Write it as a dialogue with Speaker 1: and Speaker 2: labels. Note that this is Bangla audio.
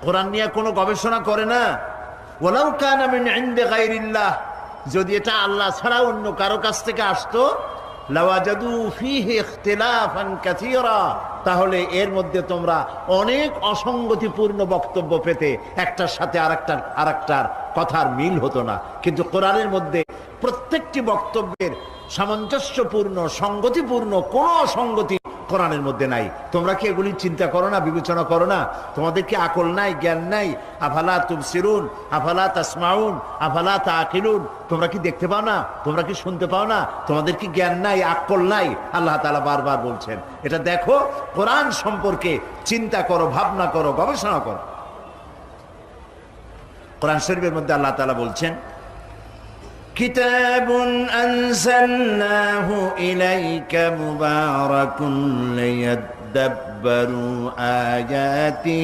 Speaker 1: কোরআন নিয়ে কোনো গবেষণা করে না। ওয়ালাউ কানা মিন ইনদি গায়রিল্লাহ, যদি এটা আল্লাহ ছাড়া অন্য কারো কাছ থেকে আসতো, লাওয়াজাদু ফীহি ইখতিলাফান কাসীরা, তাহলে এর মধ্যে তোমরা অনেক অসঙ্গতিপূর্ণ বক্তব্য পেতে, একটার সাথে আরেকটার কথার মিল হতো না। কিন্তু কোরআনের মধ্যে প্রত্যেকটি বক্তব্যের সামঞ্জস্যপূর্ণ, সঙ্গতিপূর্ণ, কোনো অসঙ্গতি কোরআনের মধ্যে নাই। তোমরা কি এগুলি চিন্তা করো না, বিবেচনা করো না? তোমাদের কি আকল নাই, জ্ঞান নাই? আফালা তুবসিরুন, আফালা তাসমাউন, আফালা তাআকিলুন, তোমরা কি দেখতে পাও না? তোমরা কি শুনতে পাও না? তোমাদের কি জ্ঞান নাই, আকল নাই? আল্লাহ তাআলা বারবার বলছেন এটা দেখো, কোরআন সম্পর্কে চিন্তা করো, ভাবনা করো, গবেষণা করো। কোরআন শরীফের মধ্যে আল্লাহ তাআলা বলছেন, কিতাবুন আনজালনাহু ইলাইকা মুবারাকুন লিয়াদাব্বারু আয়াতিহি